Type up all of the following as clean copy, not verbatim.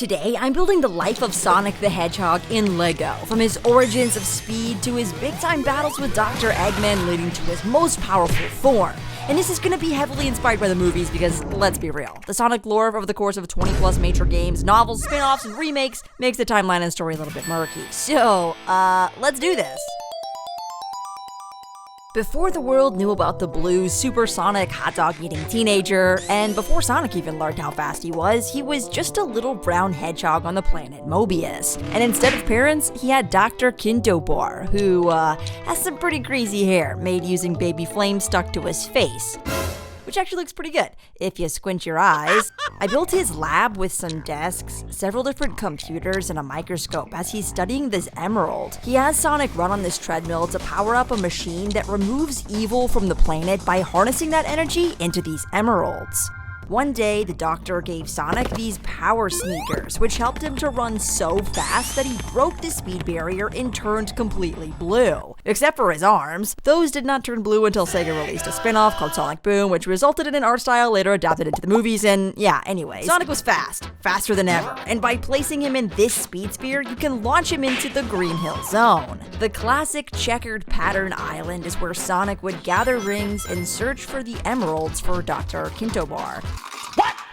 Today, I'm building the life of Sonic the Hedgehog in LEGO, from his origins of speed to his big-time battles with Dr. Eggman leading to his most powerful form. And this is gonna be heavily inspired by the movies because, let's be real, the Sonic lore over the course of 20+ major games, novels, spin-offs, and remakes makes the timeline and story a little bit murky. So, let's do this. Before the world knew about the blue supersonic hot dog eating teenager, and before Sonic even learned how fast he was just a little brown hedgehog on the planet Mobius. And instead of parents, he had Dr. Kintobar, who has some pretty crazy hair made using baby flames stuck to his face, which actually looks pretty good if you squint your eyes. I built his lab with some desks, several different computers, and a microscope as he's studying this emerald. He has Sonic run on this treadmill to power up a machine that removes evil from the planet by harnessing that energy into these emeralds. One day, the doctor gave Sonic these power sneakers, which helped him to run so fast that he broke the speed barrier and turned completely blue. Except for his arms. Those did not turn blue until Sega released a spin-off called Sonic Boom, which resulted in an art style later adapted into the movies, and yeah, anyways. Sonic was fast, faster than ever, and by placing him in this speed sphere, you can launch him into the Green Hill Zone. The classic checkered pattern island is where Sonic would gather rings and search for the emeralds for Dr. Kintobar.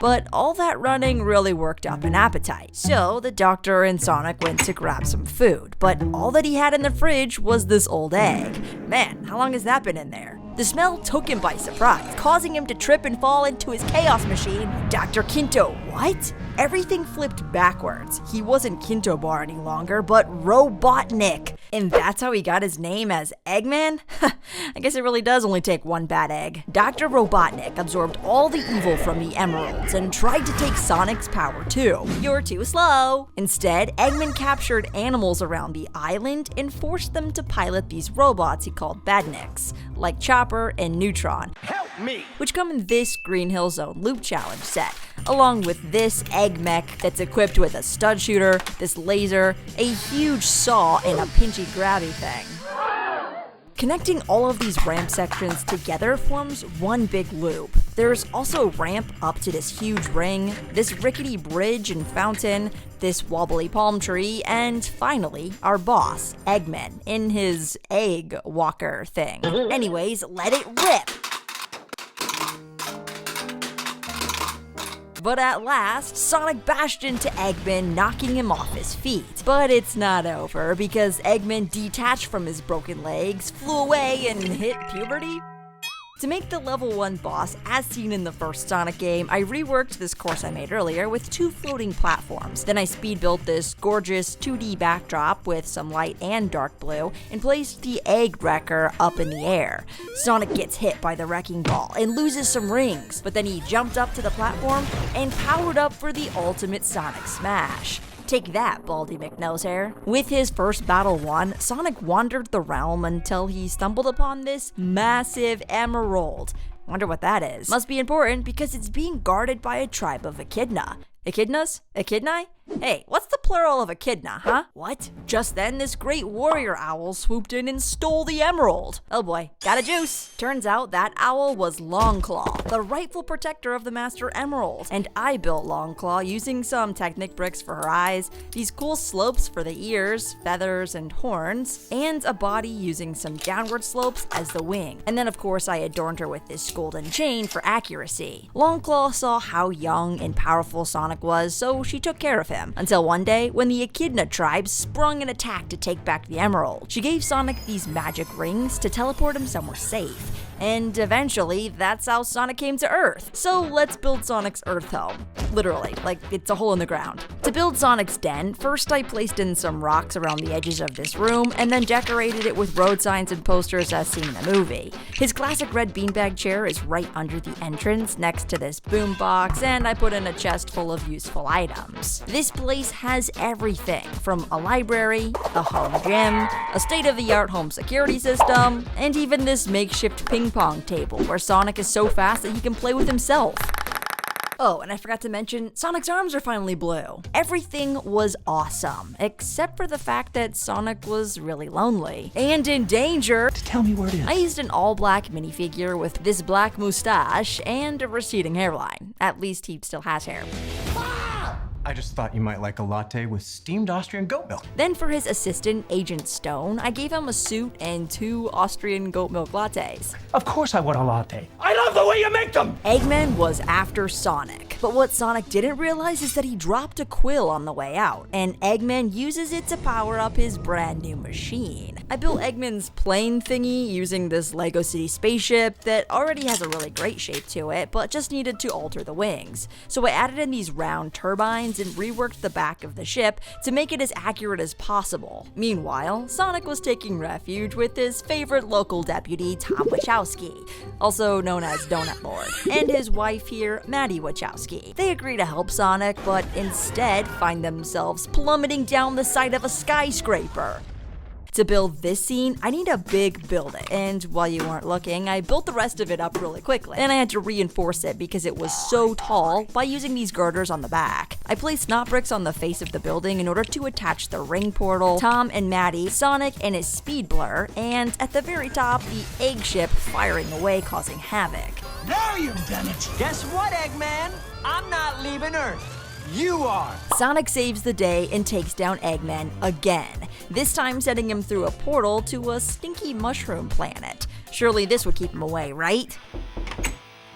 But all that running really worked up an appetite. So the doctor and Sonic went to grab some food, but all that he had in the fridge was this old egg. Man, how long has that been in there? The smell took him by surprise, causing him to trip and fall into his chaos machine. Dr. Kinto, what? Everything flipped backwards. He wasn't Kintobar any longer, but Robotnit. And that's how he got his name as Eggman? I guess it really does only take one bad egg. Dr. Robotnit absorbed all the evil from the emeralds and tried to take Sonic's power too. You're too slow. Instead, Eggman captured animals around the island and forced them to pilot these robots he called badniks, like Chopper and Neutron, which come in this Green Hill Zone Loop Challenge set, along with this egg mech that's equipped with a stud shooter, this laser, a huge saw, and a pinchy grabby thing. Connecting all of these ramp sections together forms one big loop. There's also a ramp up to this huge ring, this rickety bridge and fountain, this wobbly palm tree, and finally, our boss, Eggman, in his egg walker thing. Anyways, let it rip! But at last, Sonic bashed into Eggman, knocking him off his feet. But it's not over, because Eggman detached from his broken legs, flew away, and hit puberty. To make the level 1 boss as seen in the first Sonic game, I reworked this course I made earlier with 2 floating platforms. Then I speed built this gorgeous 2D backdrop with some light and dark blue and placed the egg wrecker up in the air. Sonic gets hit by the wrecking ball and loses some rings, but then he jumped up to the platform and powered up for the ultimate Sonic Smash. Take that, Baldy McNosehair. With his first battle won, Sonic wandered the realm until he stumbled upon this massive emerald. Wonder what that is. Must be important because it's being guarded by a tribe of echidna. Echidnas? Echidnae? Hey, what's the plural of echidna, huh? What? Just then, this great warrior owl swooped in and stole the emerald. Oh boy, got a juice. Turns out that owl was Longclaw, the rightful protector of the Master Emerald. And I built Longclaw using some Technic bricks for her eyes, these cool slopes for the ears, feathers, and horns, and a body using some downward slopes as the wing. And then of course I adorned her with this golden chain for accuracy. Longclaw saw how young and powerful Sonic was, so she took care of him. Until one day, when the Echidna tribe sprung an attack to take back the emerald. She gave Sonic these magic rings to teleport him somewhere safe. And eventually, that's how Sonic came to Earth. So let's build Sonic's Earth home. Literally, like it's a hole in the ground. To build Sonic's den, first I placed in some rocks around the edges of this room, and then decorated it with road signs and posters as seen in the movie. His classic red beanbag chair is right under the entrance, next to this boombox, and I put in a chest full of useful items. This place has everything, from a library, a home gym, a state-of-the-art home security system, and even this makeshift ping pong table where Sonic is so fast that he can play with himself. Oh, and I forgot to mention, Sonic's arms are finally blue. Everything was awesome, except for the fact that Sonic was really lonely and in danger. Tell me where it is. I used an all-black minifigure with this black mustache and a receding hairline. At least he still has hair. I just thought you might like a latte with steamed Austrian goat milk. Then for his assistant, Agent Stone, I gave him a suit and 2 Austrian goat milk lattes. Of course I want a latte. I love the way you make them! Eggman was after Sonic, but what Sonic didn't realize is that he dropped a quill on the way out, and Eggman uses it to power up his brand new machine. I built Eggman's plane thingy using this Lego City spaceship that already has a really great shape to it, but just needed to alter the wings. So I added in these round turbines and reworked the back of the ship to make it as accurate as possible. Meanwhile, Sonic was taking refuge with his favorite local deputy, Tom Wachowski, also known as Donut Lord, and his wife here, Maddie Wachowski. They agree to help Sonic, but instead find themselves plummeting down the side of a skyscraper. To build this scene, I need a big building, and while you weren't looking, I built the rest of it up really quickly. Then I had to reinforce it because it was so tall by using these girders on the back. I placed knot bricks on the face of the building in order to attach the ring portal, Tom and Maddie, Sonic and his speed blur, and at the very top, the egg ship firing away causing havoc. Now you've done it! Guess what, Eggman? I'm not leaving Earth. You are! Sonic saves the day and takes down Eggman again, this time sending him through a portal to a stinky mushroom planet. Surely this would keep him away, right?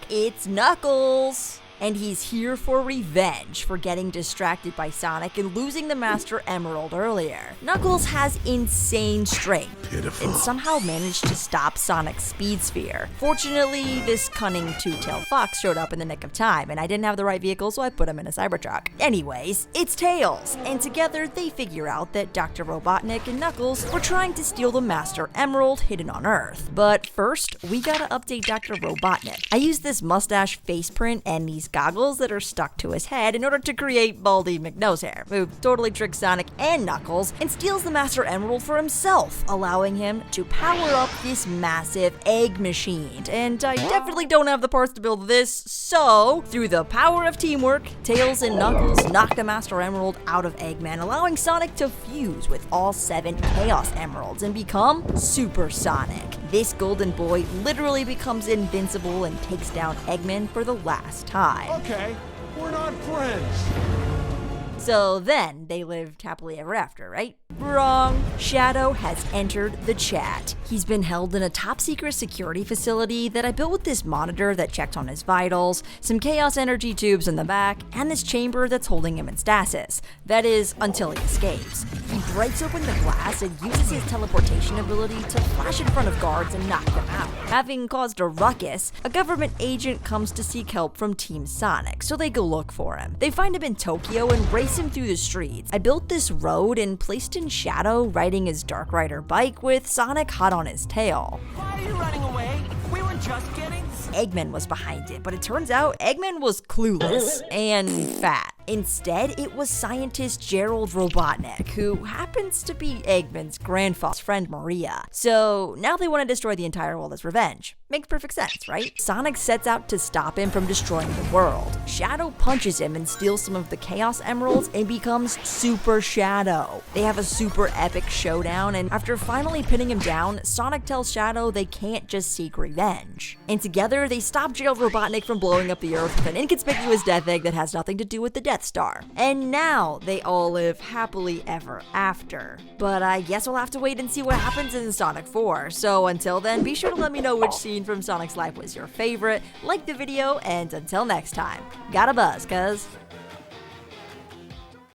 It's Knuckles! And he's here for revenge for getting distracted by Sonic and losing the Master Emerald earlier. Knuckles has insane strength and somehow managed to stop Sonic's speed sphere. Fortunately, this cunning two-tailed fox showed up in the nick of time, and I didn't have the right vehicle, so I put him in a Cybertruck. Anyways, it's Tails, and together they figure out that Dr. Robotnik and Knuckles were trying to steal the Master Emerald hidden on Earth. But first, we gotta update Dr. Robotnik. I used this mustache face print and these goggles that are stuck to his head in order to create Baldy McNosehair, who totally tricks Sonic and Knuckles and steals the Master Emerald for himself, allowing him to power up this massive egg machine. And I definitely don't have the parts to build this, so through the power of teamwork, Tails and Knuckles knock the Master Emerald out of Eggman, allowing Sonic to fuse with all 7 Chaos Emeralds and become Super Sonic. This golden boy literally becomes invincible and takes down Eggman for the last time. Okay, we're not friends. So then, they lived happily ever after, right? Wrong. Shadow has entered the chat. He's been held in a top-secret security facility that I built with this monitor that checked on his vitals, some chaos energy tubes in the back, and this chamber that's holding him in stasis. That is, until he escapes. He breaks open the glass and uses his teleportation ability to flash in front of guards and knock them out. Having caused a ruckus, a government agent comes to seek help from Team Sonic, so they go look for him. They find him in Tokyo and race him through the streets. I built this road and placed in Shadow riding his Dark Rider bike with Sonic hot on his tail. Why are you running away? We were just kidding. Eggman was behind it, but it turns out Eggman was clueless and fat. Instead, it was scientist Gerald Robotnik, who happens to be Eggman's grandfather's friend Maria. So now they want to destroy the entire world as revenge. Makes perfect sense, right? Sonic sets out to stop him from destroying the world. Shadow punches him and steals some of the Chaos Emeralds and becomes Super Shadow. They have a super epic showdown, and after finally pinning him down, Sonic tells Shadow they can't just seek revenge. And together, they stop Gerald Robotnik from blowing up the Earth with an inconspicuous death egg that has nothing to do with the Death Star. And now they all live happily ever after. But I guess we'll have to wait and see what happens in Sonic 4. So until then, be sure to let me know which scene from Sonic's life was your favorite, like the video, and until next time, gotta buzz, cuz.